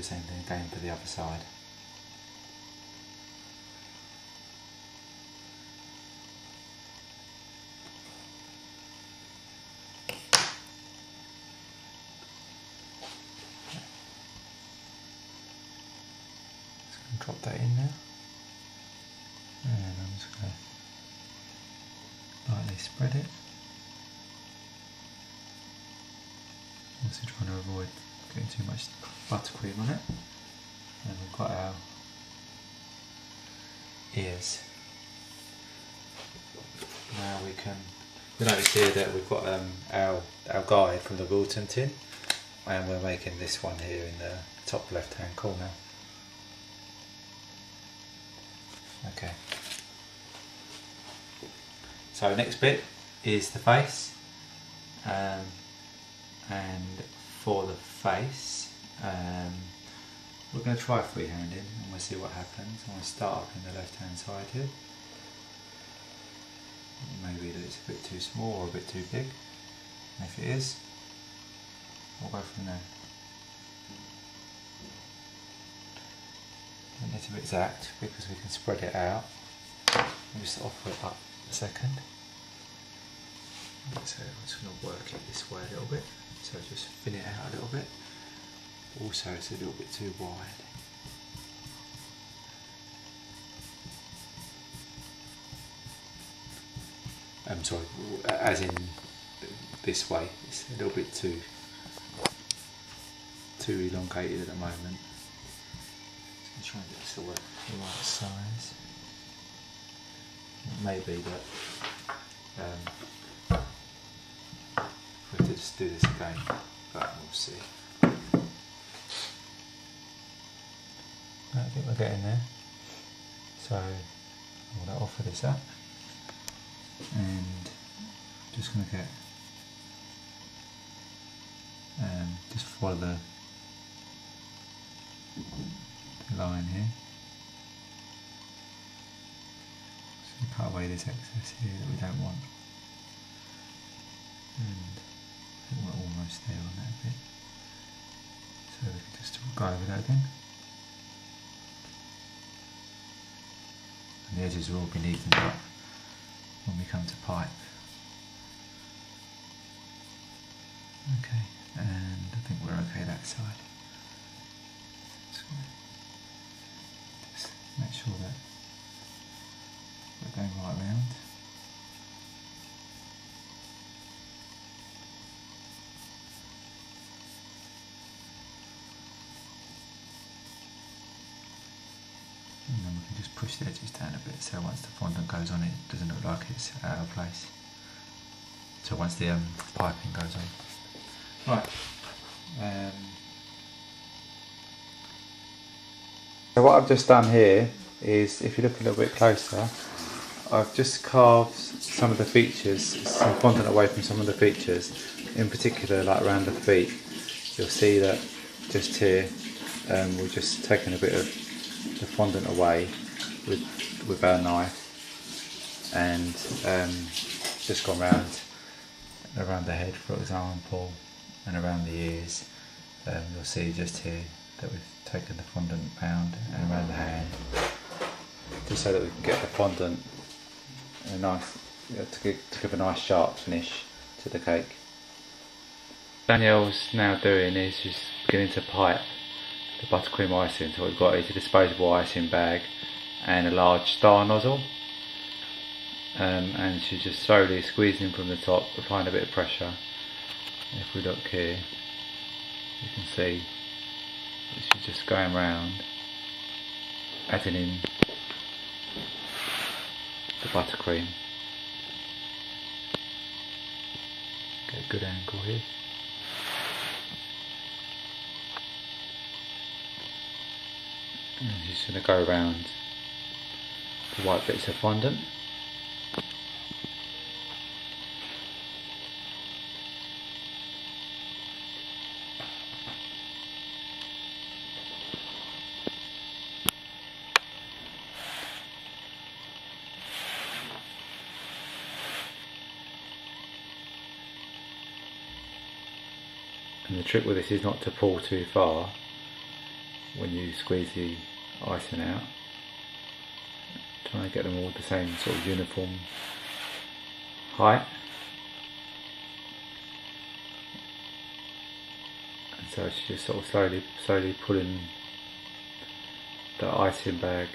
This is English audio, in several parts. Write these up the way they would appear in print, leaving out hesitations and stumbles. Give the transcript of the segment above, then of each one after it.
same thing again for the other side. Drop that in there, and I'm just going to lightly spread it. Also trying to avoid getting too much buttercream on it. And we've got our ears. Now we can, you notice here that we've got our guide from the Wilton tin, and we're making this one here in the top left hand corner. Okay, so next bit is the face, and for the face we're going to try freehanding and we'll see what happens. I'm going to start up in the left hand side here. Maybe that it's a bit too small or a bit too big, and if it is, we'll go from there. A little bit exact because we can spread it out. I'll just offer it up a second. So I'm just going to work it this way a little bit, so just thin it out a little bit. Also it's a little bit too wide. I'm sorry, as in this way, it's a little bit too elongated at the moment. Try and get this all the right size. It may be that we have to just do this again, but we'll see. I think we're getting there. So I'm going to offer this up, and just going to get just follow the line here. So cut away this excess here that we don't want, and I think we're almost there on that bit, so we can just go over that again, and the edges will all be neatened up when we come to pipe. Okay, and I think we're okay that side. Just make sure that we're going right round. And then we can just push the edges down a bit, so once the fondant goes on it doesn't look like it's out of place. So once the piping goes on. Right. So what I've just done here is, if you look a little bit closer, I've just carved some of the features, some fondant away from some of the features, in particular like around the feet. You'll see that just here we're just taking a bit of the fondant away with our knife, and just gone around the head, for example, and around the ears. You'll see just here that we've taken the fondant round and around the hand, just so that we can get the fondant a nice, to give a nice sharp finish to the cake. Danielle's now doing is just beginning to pipe the buttercream icing. So what we've got is a disposable icing bag and a large star nozzle, and she's just slowly squeezing from the top, applying a bit of pressure. And if we look here, you can see that she's just going round, adding in the buttercream. Get a good angle here. And she's going to go around the white bits of fondant. And the trick with this is not to pull too far, when you squeeze the icing out. Trying to get them all the same sort of uniform height. And so she's just sort of slowly pulling the icing bag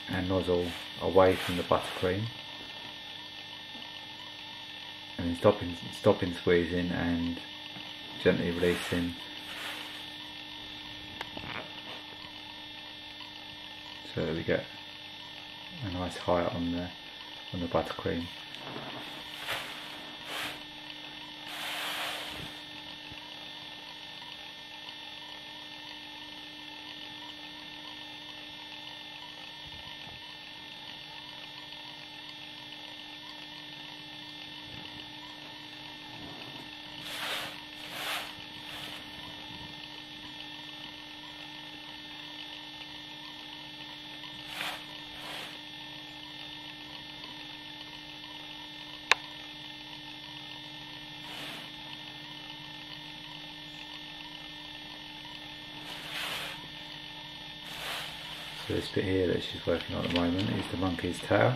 and nozzle away from the buttercream, and then stopping squeezing and gently releasing, so that we get a nice height on the buttercream. So this bit here that she's working on at the moment is the monkey's tail.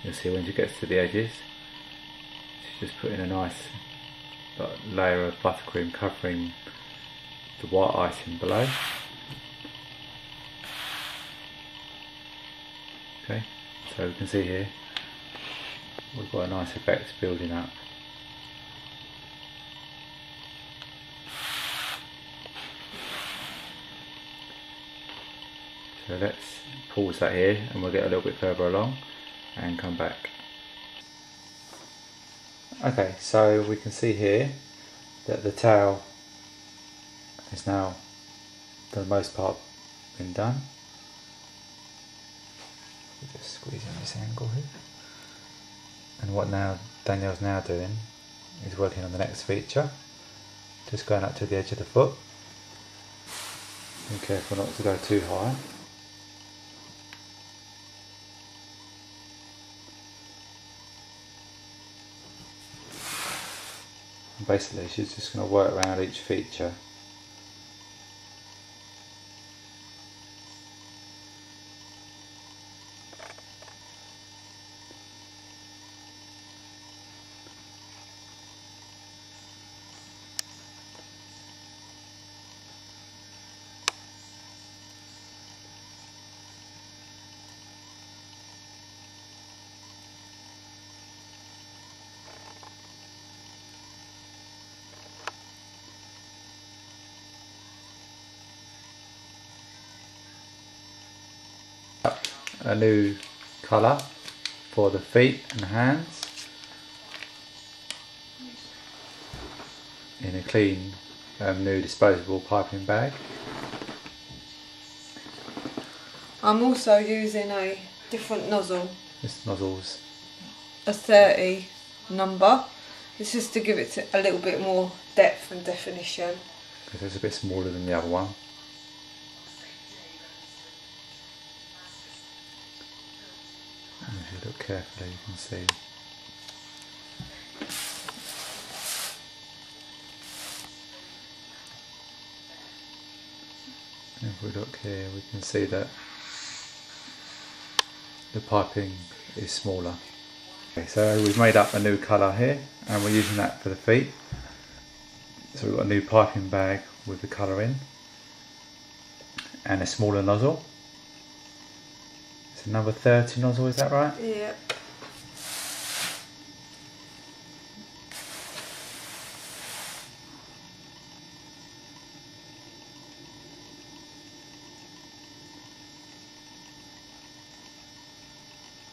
You'll see when she gets to the edges, she's just putting a nice layer of buttercream covering the white icing below. Okay, so we can see here we've got a nice effect building up. So let's pause that here and we'll get a little bit further along and come back. Okay, so we can see here that the tail is now for the most part been done. We're just squeezing this angle here. And what now Danielle's now doing is working on the next feature, just going up to the edge of the foot. Be careful not to go too high. Basically she's just going to work around each feature. A new colour for the feet and hands in a clean new disposable piping bag. I'm also using a different nozzle. This nozzle's a 30 number. It's just to give it a little bit more depth and definition. Because it's a bit smaller than the other one. And if you look carefully you can see if we look here we can see that the piping is smaller. Okay, so we've made up a new colour here and we're using that for the feet. So we've got a new piping bag with the colour in and a smaller nozzle. It's a number 30 nozzle, is that right? Yeah.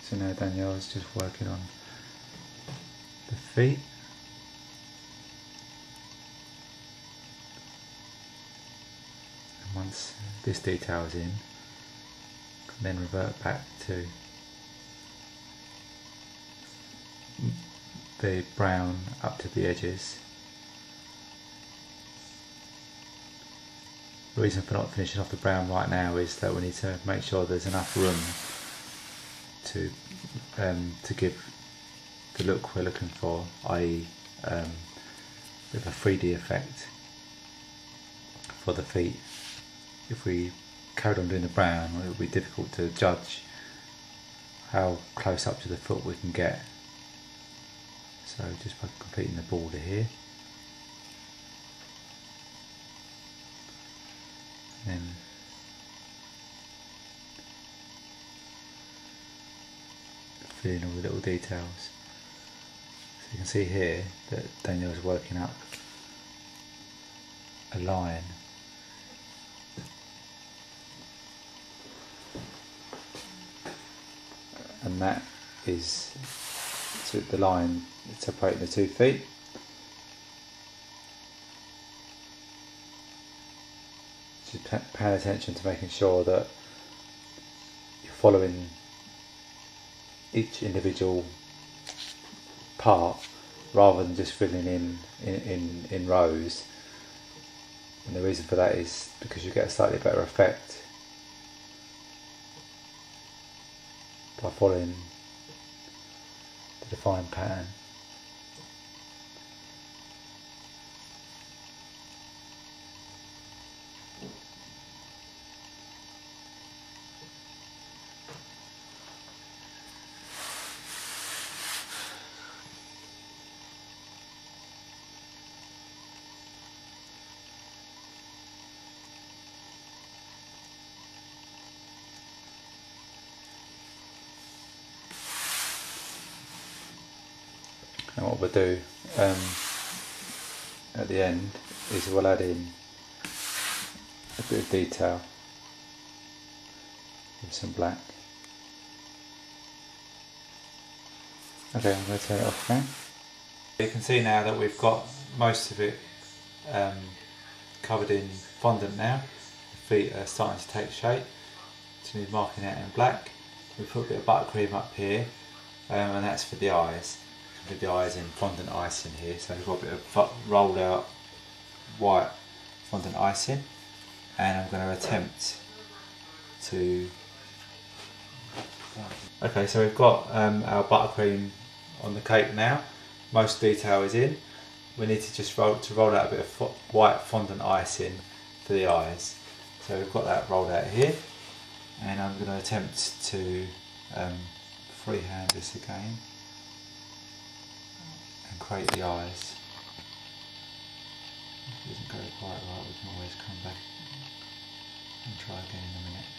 So now Danielle is just working on the feet. And once this detail is in, can then revert back to the brown up to the edges. The reason for not finishing off the brown right now is that we need to make sure there's enough room to give the look we're looking for, i.e. with a 3D effect for the feet. If we carried on doing the brown, it would be difficult to judge how close up to the foot we can get. So just by completing the border here, and then fill in all the little details. So you can see here that Daniel's working up a line. And that is the line separating the 2 feet. Just paying attention to making sure that you're following each individual part rather than just filling in rows. And the reason for that is because you get a slightly better effect by following the defined pattern. And what we'll do at the end is we'll add in a bit of detail with some black. Okay, I'm going to turn it off now. You can see now that we've got most of it covered in fondant now. The feet are starting to take shape. So we're marking out in black. We put a bit of buttercream up here, and that's for the eyes. With the eyes in fondant icing here, so we've got a bit of rolled out white fondant icing, and I'm going to attempt to. Okay, so we've got our buttercream on the cake now. Most detail is in. We need to just roll out a bit of white fondant icing for the eyes. So we've got that rolled out here, and I'm going to attempt to freehand this again. Create the eyes. If it doesn't go quite right, we can always come back and try again in a minute.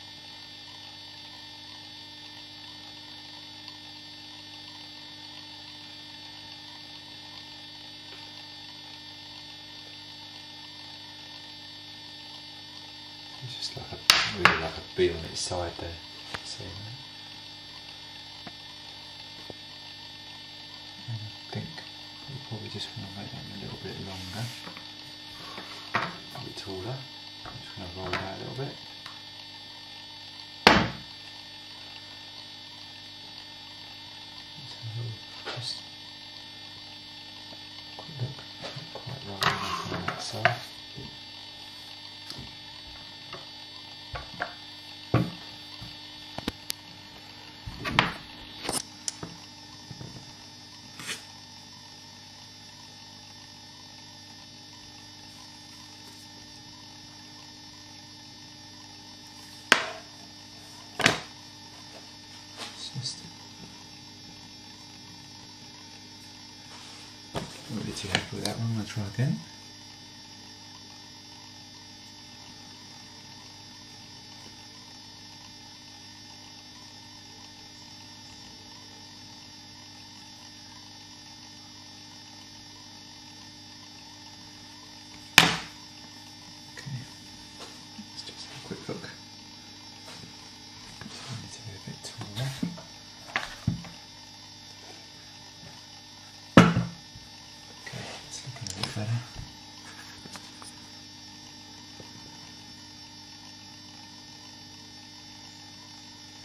It's just like really like a bee on its side there. See that? And I think we probably just want to make them a little bit longer, a bit taller. I'm just going to roll that a little bit. So just quick look, not quite rolling enough on that side. I'm not really too happy with that one. I'm going to try again. Okay, let's just have a quick look. So I need to be a bit taller. Better.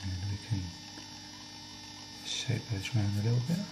And we can shape those round a little bit.